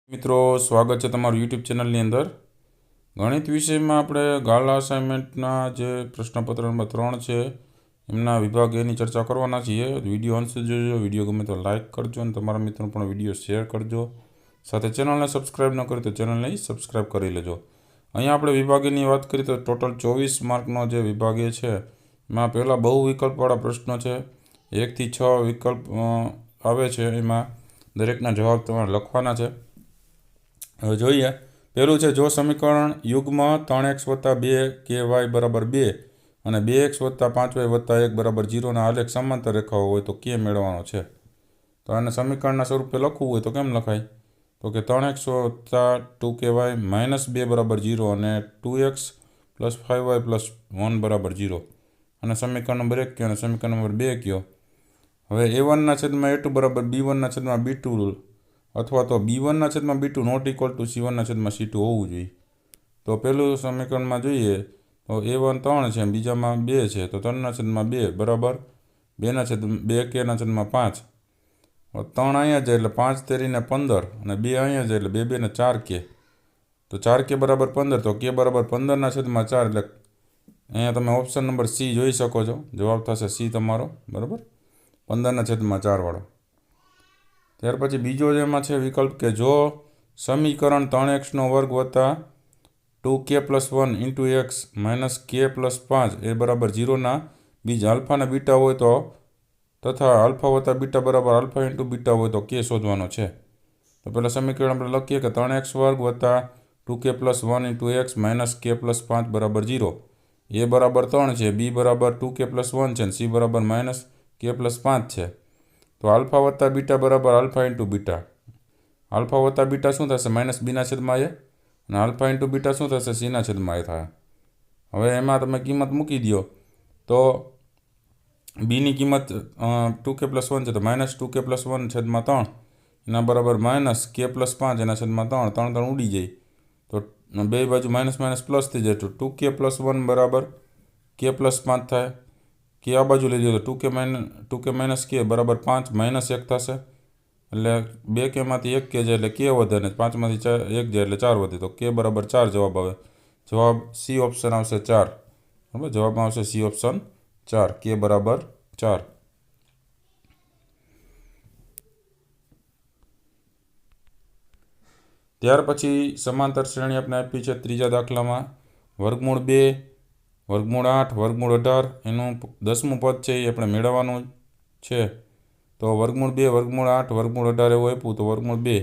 મિત્રો, સ્વાગત છે તમારું યુટ્યુબ ચેનલની અંદર. ગણિત વિષયમાં આપણે ગાળા અસાઇનમેન્ટના જે પ્રશ્નપત્ર નંબર 3 છે એમના વિભાગ એની ચર્ચા કરવાના છીએ. વિડીયો અંત સુધી જોજો. વિડીયો ગમે તો લાઇક કરજો અને તમારા મિત્રોને પણ વિડીયો શેર કરજો. સાથે ચેનલને સબસ્ક્રાઈબ ન કરી તો ચેનલને સબસ્ક્રાઈબ કરી લેજો. અહીંયા આપણે વિભાગની વાત કરીએ તો ટોટલ 24 માર્કનો જે વિભાગીય છે એમાં પહેલાં બહુ વિકલ્પવાળા પ્રશ્નો છે. 1 થી 6 વિકલ્પ આવે છે. એમાં દરેકના જવાબ તમારે લખવાના છે. હવે જોઈએ. પહેલું છે, જો સમીકરણ યુગ્મ 3x + 2ky = 2 અને 2x + 5y + 1 = 0 આલેખ સમાંતર રેખાઓ હોય તો કે મેળવવાનો છે. તો આને સમીકરણના સ્વરૂપે લખવું હોય તો કેમ લખાય? તો કે 3x + 2ky - 2 = 0 અને 2x + 5y + 1 = 0. અને સમીકરણ નંબર 1 કયો અને સમીકરણ નંબર 2 કયો. હવે a1/a2 = b1/b2 અથવા તો b1/b2 ≠ c1/c2 હોવું જોઈએ. તો પહેલું સમીકરણમાં જોઈએ તો a1 3 છે, બીજામાં 2 છે, તો 3/2 બરાબર 2k/5. 3 અહીંયા જાય એટલે 5 તેરીને 15 અને 2 અહીંયા જાય એટલે 2 2 ને 4k. તો 4k = 15, તો k = 15/4. એટલે અહીંયા તમે ઓપ્શન નંબર સી જોઈ શકો છો. જવાબ થશે સી તમારો, બરાબર, 15/4 વાળો. ત્યાર પછી બીજો જેમાં છે વિકલ્પ કે જો સમીકરણ 3x² + 2k + 1 × x - k + 5 એ બરાબર 0 બીજ આલ્ફા અને બીટા હોય તો તથા આલ્ફા + બીટા બરાબર આલ્ફા × બીટા હોય તો કે શોધવાનો છે. તો પહેલાં સમીકરણ આપણે લખીએ કે 3x² + 2k + 1 × x - k + 5 બરાબર 0. a બરાબર 3 છે, b બરાબર 2k + 1 છે અને c બરાબર -k + 5 છે. તો આલ્ફા + બીટા બરાબર આલ્ફા × બીટા. આલ્ફા + બીટા શું થશે? -b/a અને આલ્ફા × બીટા શું થશે? c/a થાય. હવે એમાં તમે કિંમત મૂકી દો તો bની કિંમત 2k + 1 છે તો -2k + 1/3 એના બરાબર -k + 5/3. 3 ઉડી જાય તો બે બાજુ માઇનસ પ્લસ થઈ જાય તો 2k + 1 બરાબર k + 5 થાય. k આ બાજુ લઈ જાય તો 2k - k બરાબર 5 - 1 થશે. એટલે 2k માંથી 1k જાય એટલે k વધે અને 5 માંથી 1 જાય એટલે 4 વધે. તો k બરાબર 4 જવાબ આવે. જવાબ સી ઓપ્શન આવશે 4. બરાબર, જવાબમાં આવશે સી ઓપ્શન 4, k બરાબર 4. ત્યાર પછી સમાંતર શ્રેણી આપણે આપી છે ત્રીજા દાખલામાં. વર્ગમૂળ 2, વર્ગમૂળ 8, વર્ગમૂળ 18 એનું 10મું પદ છે એ આપણે મેળવવાનું છે. તો વર્ગમૂળ 2, વર્ગમૂળ 8, વર્ગમૂળ 18 એવું આપ્યું તો વર્ગમૂળ 2,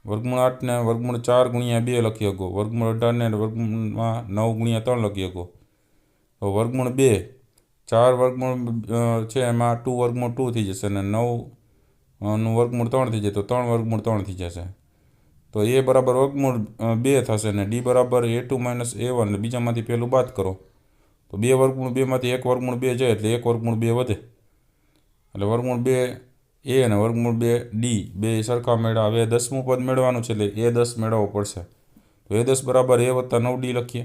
વર્ગમૂળ 8ને વર્ગમૂળ 4 × 2 લખી શકો. વર્ગમૂળ 18ને વર્ગમૂળમાં 9 × 3 લખી શકો. તો વર્ગમૂળ 2, 4 વર્ગમૂળ છે એમાં 2 વર્ગમૂળ 2 થઈ જશે અને 9નું વર્ગમૂળ 3 થઈ જાય તો 3 વર્ગમૂળ 3 થઈ જશે. તો a બરાબર વર્ગમૂળ 2 થશે અને d બરાબર a2 - a1 એટલે બીજામાંથી પહેલું બાદ કરો. તો 2 વર્ગમૂળ 2 માંથી 1 વર્ગમૂળ 2 જાય એટલે 1 વર્ગમૂળ 2 વધે. એટલે વર્ગમૂળ 2 a અને વર્ગમૂળ 2 d બે સરખા મેળવ્યા. હવે 10મું પદ મેળવવાનું છે એટલે a10 મેળવવો પડશે. તો a10 બરાબર a + 9d લખીએ.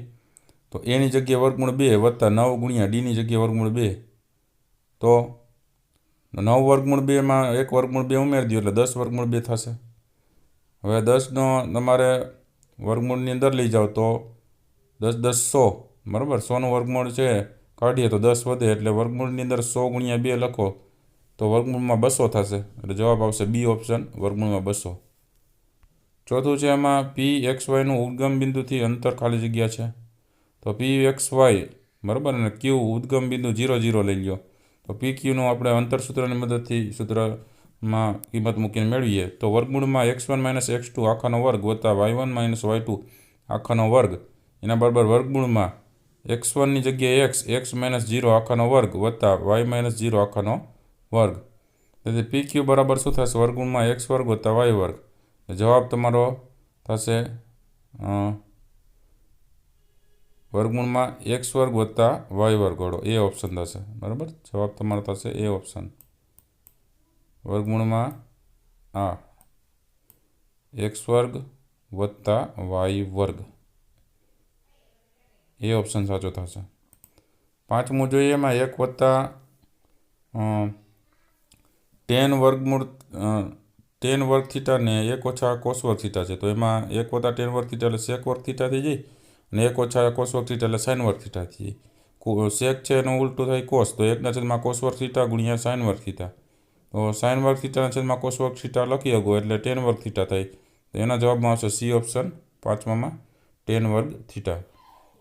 તો એની જગ્યાએ વર્ગમૂળ 2 + 9 × dની જગ્યાએ વર્ગમૂળ 2. તો 9 વર્ગમૂળ 2માં 1 વર્ગમૂળ 2 ઉમેરી દો એટલે 10 વર્ગમૂળ 2 થશે. હવે 10નો તમારે વર્ગમૂળની અંદર લઈ જાઓ તો 10 10 100, બરાબર. 100નું વર્ગમૂળ છે કાઢીએ તો 10 વધે એટલે વર્ગમૂળની અંદર 100 × 2 લખો તો વર્ગમૂળમાં 200 થશે. એટલે જવાબ આવશે બી ઓપ્શન, વર્ગમૂળમાં 200. ચોથું છે એમાં p(x,y)નું ઉદ્ગમ બિંદુથી અંતર ખાલી જગ્યા છે. તો p(x,y) બરાબર અને q ઉદ્ગમ બિંદુ 0 0 લઈ લો. તો pqનું આપણે અંતર સૂત્રની મદદથી સૂત્રમાં કિંમત મૂકીને મેળવીએ તો વર્ગમૂળમાં x1 - x2 આખાનો વર્ગ વત્તા y1 - y2 આખાનો વર્ગ એના બરાબર વર્ગમૂળમાં x1ની જગ્યાએ x 0 આખાનો વર્ગ વત્તા y - 0 આખાનો વર્ગ. તેથી pq બરાબર શું થશે? વર્ગમૂળમાં x² વત્તા y². જવાબ તમારો થશે વર્ગમૂળમાં x² વત્તા y² વાળો એ ઓપ્શન થશે, બરાબર. જવાબ તમારો થશે એ ઓપ્શન, વર્ગમૂળમાં x² વત્તા y². એ ઓપ્શન સાચો થશે. 5મું જોઈએ એમાં 1 + tan વર્ગમૂળ ટેન વર્ગ થીટા ને 1 ઓછા કોસ વર્ગ થીટા છે, તો એમાં 1 વત્તા ટેન વર્ગ થીટા એટલે સેક વર્ગ થીટા થઈ જાય, અને 1 ઓછા કોસ વર્ગ થીટા એટલે સાઇન વર્ગ થીટા થઈ જાય. સેક છે એનું ઉલટું થાય કોસ, તો 1/છેદમાં કોસ વર્ગ થીટા ગુણ્યા સાઇન વર્ગ થીટા, તો સાઇન વર્ગ થીટાના છેદમાં કોસ વર્ગ થીટા લખી શકો એટલે ટેન વર્ગ થીટા થાય. તો એના જવાબમાં આવશે સી ઓપ્શન, પાંચમામાં ટેન વર્ગ થીટા.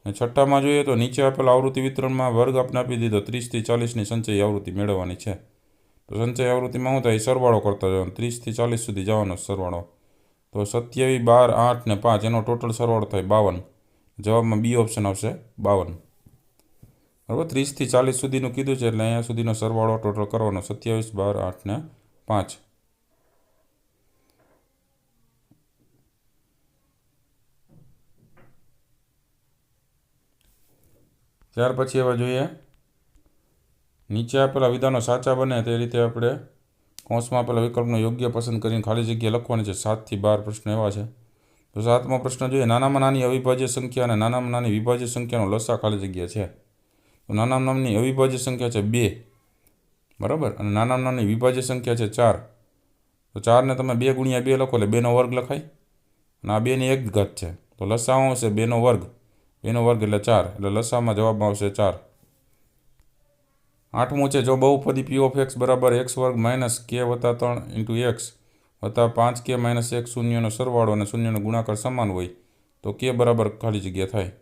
અને છઠ્ઠામાં જોઈએ તો નીચે આપેલ આવૃત્તિ વિતરણમાં વર્ગ આપણે આપી દીધો 30 થી 40ની સંચયી આવૃત્તિ મેળવવાની છે. તો સંચય આવૃત્તિમાં શું થાય, સરવાળો કરતા જવાનો, 30 થી 40 સુધી જવાનો સરવાળો. તો 27, 12, 8 ને 5 એનો ટોટલ સરવાળો થાય 52. જવાબમાં બી ઓપ્શન આવશે 52. બરાબર, 30 થી 40 સુધીનું કીધું છે એટલે અહીંયા સુધીનો સરવાળો ટોટલ કરવાનો 27, 12, 8 ને 5. ત્યાર પછી હવે જોઈએ નીચે આપેલા વિધાનો સાચા બને તે રીતે આપણે કૌંસમાં આપેલા વિકલ્પનો યોગ્ય પસંદ કરીને ખાલી જગ્યા લખવાની છે. 7 થી 12 પ્રશ્ન એવા છે. તો 7મો પ્રશ્ન જોઈએ, નાનામાં નાની અવિભાજ્ય સંખ્યા અને નાનામાં નાની વિભાજ્ય સંખ્યાનો લસા ખાલી જગ્યા છે. તો નાનામાં નાની અવિભાજ્ય સંખ્યા છે 2, બરાબર, અને નાનામાં નાની વિભાજ્ય સંખ્યા છે 4. તો 4ને તમે 2 ગુણ્યા 2 લખો એટલે 2નો વર્ગ લખાય, અને આ 2ની એક ઘાત છે, તો લસા આવશે 2નો વર્ગ, 2નો વર્ગ એટલે 4, એટલે લસામાં જવાબમાં આવશે 4. 8મું છે, જો બહુપદી p ઓફ x બરાબર x વર્ગ માઇનસ k વત્તા 3 ઇન્ટુ x વત્તા 5k માઇનસ 1 શૂન્યનો સરવાળો અને શૂન્યનો ગુણાકાર સમાન હોય તો k બરાબર ખાલી જગ્યા થાય.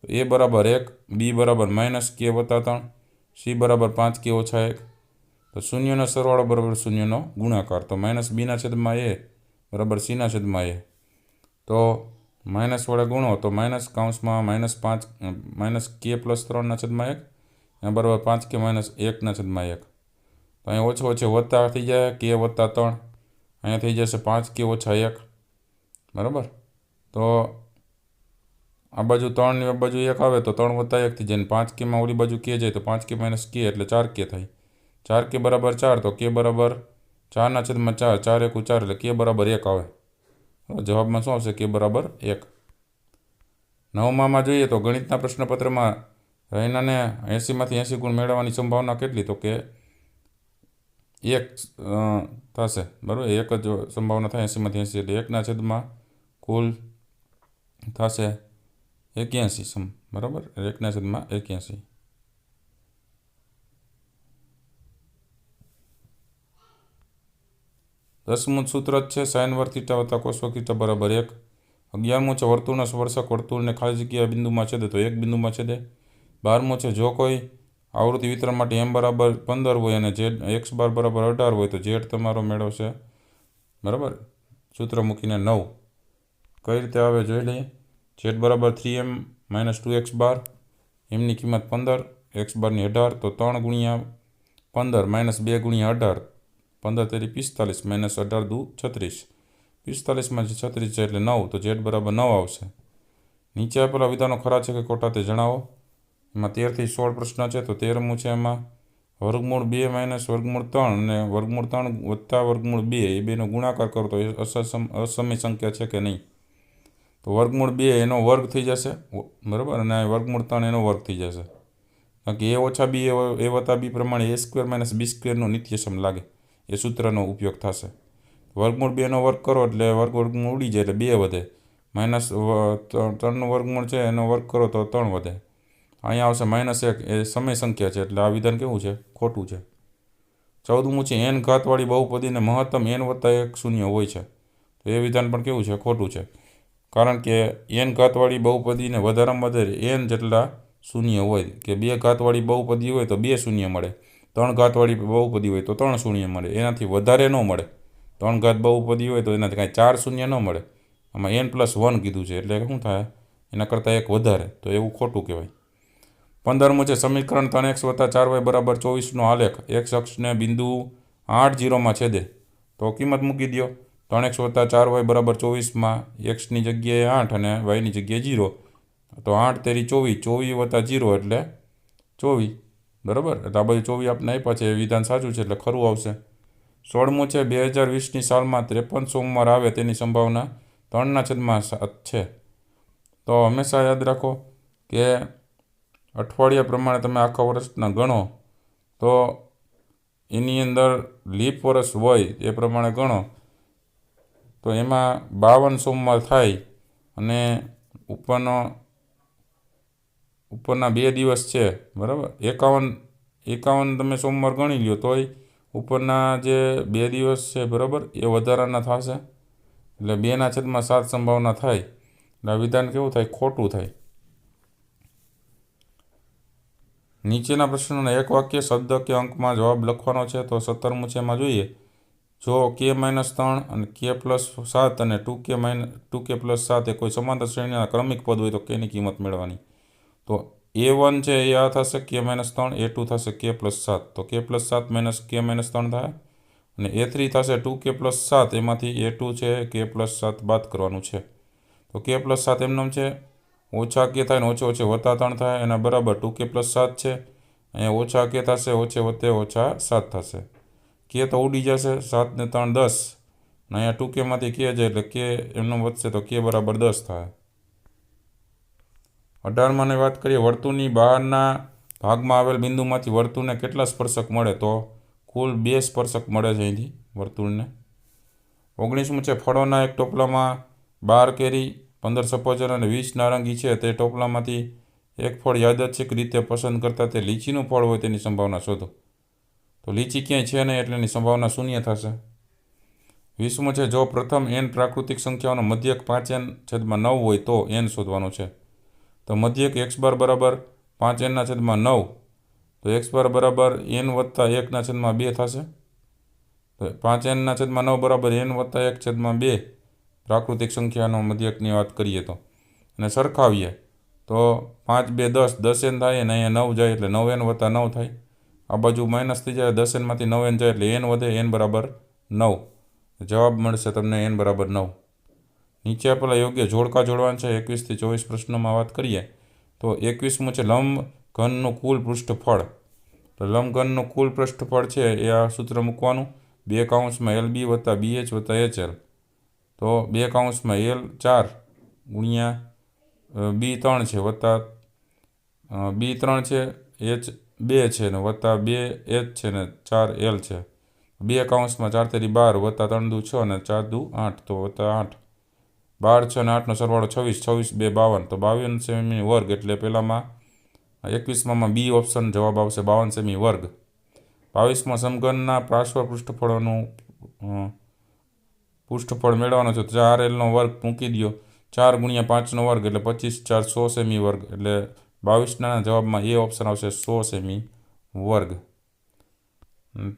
તો a બરાબર 1, b બરાબર માઇનસ k વત્તા 3, c બરાબર 5k ઓછા 1. તો શૂન્યનો સરવાળો બરાબર શૂન્યનો ગુણાકાર, તો માઇનસ બીના છેદમાં a બરાબર સીના છેદમાં a. તો માઇનસ વડે ગુણો તો માઇનસ કૌંસમાં -5 માઇનસ k પ્લસ 3ના છેદમાં 1 અને બરાબર 5k માઇનસ 1ના છેદમાં 1. તો અહીંયા ઓછો ઓછો વત્તા થઈ જાય k વત્તા 3, અહીંયા થઈ જશે 5k ઓછા 1, બરાબર. તો આ બાજુ 3ની બાજુ 1 આવે તો 3 વત્તા 1 થઈ જાય, ને 5kમાં ઓલી બાજુ k જાય તો 5k માઇનસ k એટલે 4k થાય. 4k બરાબર 4, તો k બરાબર 4ના છેદમાં 4, 4 × 4 એટલે k બરાબર 1 આવે. જવાબમાં શું આવશે, k બરાબર 1. 9માં જોઈએ તો ગણિતના પ્રશ્નપત્રમાં રૈનાને 80માંથી 80 ગુણ મેળવવાની સંભાવના કેટલી, તો કે 1 થશે, બરાબર, 1 જ સંભાવના થાય 80માંથી 80 એટલે 1ના છેદમાં કુલ થશે 81, બરાબર, 1ના છેદમાં 81. દસમું સૂત્ર જ છે, સાઇન વર્ગ થીટા વત્તા કોસ વર્ગ થીટા બરાબર 1. 11મું છે, વર્તુળના સ્પર્શક વર્તુળને ખાલી જગ્યા બિંદુમાં છેદે તો 1 બિંદુમાં છેદે. 12મું છે, જો કોઈ આવૃત્તિ વિતરણ માટે m બરાબર 15 હોય અને x બાર બરાબર 18 હોય તો z તમારો મેળવશે, બરાબર, સૂત્ર મૂકીને 9. કઈ રીતે આવે જોઈ લઈએ. z બરાબર 3m - 2x બાર, mની કિંમત 15, x બારની 18, તો 3 ગુણ્યા 15 માઇનસ 2 ગુણ્યા 18, 15 તેરી 45 માઇનસ 18 દુ 36, 45માંથી 36 છે એટલે 9, તો z બરાબર 9 આવશે. નીચે આપેલા વિધાનો ખરા છે કે ખોટા તે જણાવો. એમાં 13 થી 16 પ્રશ્ન છે. તો 13મું છે, એમાં વર્ગમૂળ 2 માઇનસ વર્ગમૂળ 3 અને વર્ગમૂળ 3 વત્તા વર્ગમૂળ 2 એ બેનો ગુણાકાર કરો તો એ અસમય સંખ્યા છે કે નહીં. તો વર્ગમૂળ 2 એનો વર્ગ થઈ જશે, બરાબર, અને વર્ગમૂળ 3 એનો વર્ગ થઈ જશે, કારણ કે a ઓછા b એ વત્તા b પ્રમાણે a² માઇનસ b² નિત્યસમ લાગે, એ સૂત્રનો ઉપયોગ થશે. વર્ગમૂળ 2નો વર્ગ કરો એટલે વર્ગમૂળ ઉડી જાય એટલે 2 વધે, માઇનસ 3નું વર્ગમૂળ છે એનો વર્ગ કરો તો 3 વધે. અહીંયા આવશે -1, એ સમય સંખ્યા છે એટલે આ વિધાન કેવું છે, ખોટું છે. 14મું છે, n ઘાતવાળી બહુપદીને મહત્તમ n વત્તા 1 શૂન્ય હોય છે, તો એ વિધાન પણ કેવું છે, ખોટું છે. કારણ કે n ઘાતવાળી બહુપદીને વધારેમાં વધારે n જેટલા શૂન્ય હોય, કે 2 ઘાતવાળી બહુપદી હોય તો 2 શૂન્ય મળે, 3 ઘાતવાળી બહુપદી હોય તો 3 શૂન્ય મળે, એનાથી વધારે ન મળે. 3 ઘાત બહુપદી હોય તો એનાથી કાંઈ 4 શૂન્ય ન મળે. આમાં n+1 કીધું છે એટલે શું થાય, એના કરતાં 1 વધારે, તો એવું ખોટું કહેવાય. 15મું છે, સમીકરણ 3x વત્તા 4y બરાબર 24નો આલેખ x અક્ષને બિંદુ 8, 0માં છેદે તો કિંમત મૂકી દો. 3x વત્તા 4y બરાબર 24માં xની જગ્યાએ 8 અને yની જગ્યાએ 0, તો 8 તેરી 24, 24 વત્તા 0 એટલે 24, બરાબર, એટલે આ બાજુ 24 આપણે આપ્યા છે, એ વિધાન સાચું છે એટલે ખરું આવશે. 16મું છે, 2020ની સાલમાં 53 સોમવાર આવે તેની સંભાવના 3/7 છે. તો હંમેશા યાદ રાખો કે અઠવાડિયા પ્રમાણે તમે આખા વર્ષના ગણો તો એની અંદર લીપ વર્ષ હોય એ પ્રમાણે ગણો તો એમાં 52 સોમવાર થાય અને ઉપરના 2 દિવસ છે, બરાબર. 51 તમે સોમવાર ગણી લ્યો તોય ઉપરના જે 2 દિવસ છે, બરાબર, એ વધારાના થશે. એટલે 2/7 સંભાવના થાય. એટલે આ વિધાન કેવું થાય? ખોટું થાય. નીચેના પ્રશ્નોના એક વાક્ય, શબ્દ કે અંકમાં જવાબ લખવાનો છે. તો 17મું છે, એમાં જોઈએ. જો k-3 અને k+7 અને 2k+7 એ કોઈ સમાંતર શ્રેણીના ક્રમિક પદ હોય તો kની કિંમત મેળવવાની. તો a1 છે એ આ થશે k-3, a2 થશે k+7. તો k+7 - k-3 થાય. અને a3 થશે 2k+7. એમાંથી a2 છે k+7 બાદ કરવાનું છે. તો k+7 એમનેમ છે, ઓછા k થાય ને ઓછે ઓછે -3 થાય, એના બરાબર 2k+7 છે. અહીંયા ઓછા k થશે, ઓછે વત્તે -7 થશે. k તો ઉડી જશે, 7 ને 3 10, અને અહીંયા 2kમાંથી k જાય એટલે k એમનો વધશે તો k બરાબર 10 થાય. 18માની વાત કરીએ. વર્તુળની બહારના ભાગમાં આવેલ બિંદુમાંથી વર્તુળને કેટલા સ્પર્શક મળે? તો કુલ 2 સ્પર્શક મળે છે અહીંથી વર્તુળને. 19મું છે, ફળોના એક ટોપલામાં 12 કેરી, 15 સફરજન અને 20 નારંગી છે. તે ટોપલામાંથી એક ફળ યાદચ્છિક રીતે પસંદ કરતાં તે લીચીનું ફળ હોય તેની સંભાવના શોધો. તો લીચી ક્યાંય છે નહીં એટલે એની સંભાવના 0 થશે. 20મું છે, જો પ્રથમ n પ્રાકૃતિક સંખ્યાઓનો મધ્યક 5n/9 હોય તો n શોધવાનો છે. તો મધ્યક x બાર બરાબર 5n/9, તો x બાર બરાબર n + 1/2 થશે. તો 5n/9 બરાબર n + 1/2 પ્રાકૃતિક સંખ્યાનો મધ્યકની વાત કરીએ તો. અને સરખાવીએ તો 5 × 2 = 10, 10n થાય, અને અહીંયા 9 જાય એટલે 9n + 9 થાય. આ બાજુ માઇનસ થઈ જાય, 10nમાંથી 9n જાય એટલે n વધે, n બરાબર 9. જવાબ મળશે તમને n બરાબર 9. નીચે આપેલા યોગ્ય જોડકા જોડવાના છે. 21 થી 24 પ્રશ્નોમાં વાત કરીએ તો 21મું છે, લંબઘનનું કુલ પૃષ્ઠફળ. તો લંબઘનનું કુલ પૃષ્ઠફળ છે એ આ સૂત્ર મૂકવાનું, 2 LB + BH + HL. તો 2 L4 ગુણ્યા B3 છે વત્તા B3 છે, H2 છે ને વત્તા 2H છે ને 4L છે. 2 × 4 = 12 વત્તા 3 દુ 6 અને 4 દુ 8, તો વત્તા 8. 12, 6 અને 8નો સરવાળો 26, 26 × 2 = 52. તો 52 સેમી વર્ગ, એટલે પહેલામાં 21માં બી ઓપ્શન જવાબ આવશે, 52 સેમી વર્ગ. 22માં સમઘનના પાર્શ્વ પૃષ્ઠફળોનું પૃષ્ઠફળ મેળવવાનું છે. 4Lનો વર્ગ મૂકી દો, 4 × 5નો વર્ગ એટલે 25, 4 100 સેમી વર્ગ, એટલે 22ના જવાબમાં એ ઓપ્શન આવશે, 100 સેમી વર્ગ.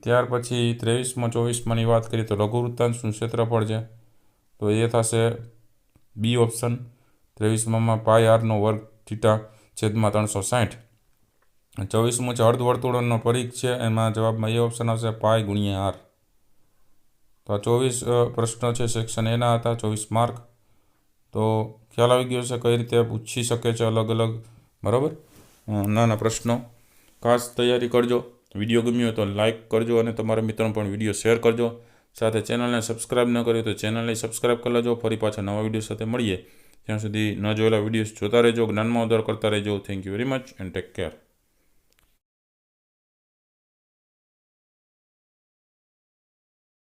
ત્યાર પછી 23માં 24માની વાત કરીએ તો લઘુવૃત્તાંશનું ક્ષેત્રફળ છે. તો એ થશે બી ઓપ્શન. 23માં πr² θ/360. 24મું છે, અર્ધવર્તુળનો પરિઘ છે. એમાં જવાબમાં એ ઓપ્શન આવશે, π × r. તો આ 24 પ્રશ્નો છે સેક્શન એના હતા, 24 માર્ક. તો ખ્યાલ આવી ગયો છે કઈ રીતે પૂછી શકે છે અલગ અલગ, બરાબર, નાના પ્રશ્નો. ખાસ તૈયારી કરજો. વિડીયો ગમ્યો હોય તો લાઇક કરજો અને તમારા મિત્રોને પણ વિડીયો શેર કરજો. સાથે ચેનલને સબસ્ક્રાઈબ ન કરી તો ચેનલને સબસ્ક્રાઈબ કરી લેજો. ફરી પાછા નવા વિડીયો સાથે મળીએ. ત્યાં સુધી ન જોયેલા વિડીયોઝ જોતા રહેજો, જ્ઞાનમાં વધારો કરતા રહેજો. Thank you very much and take care.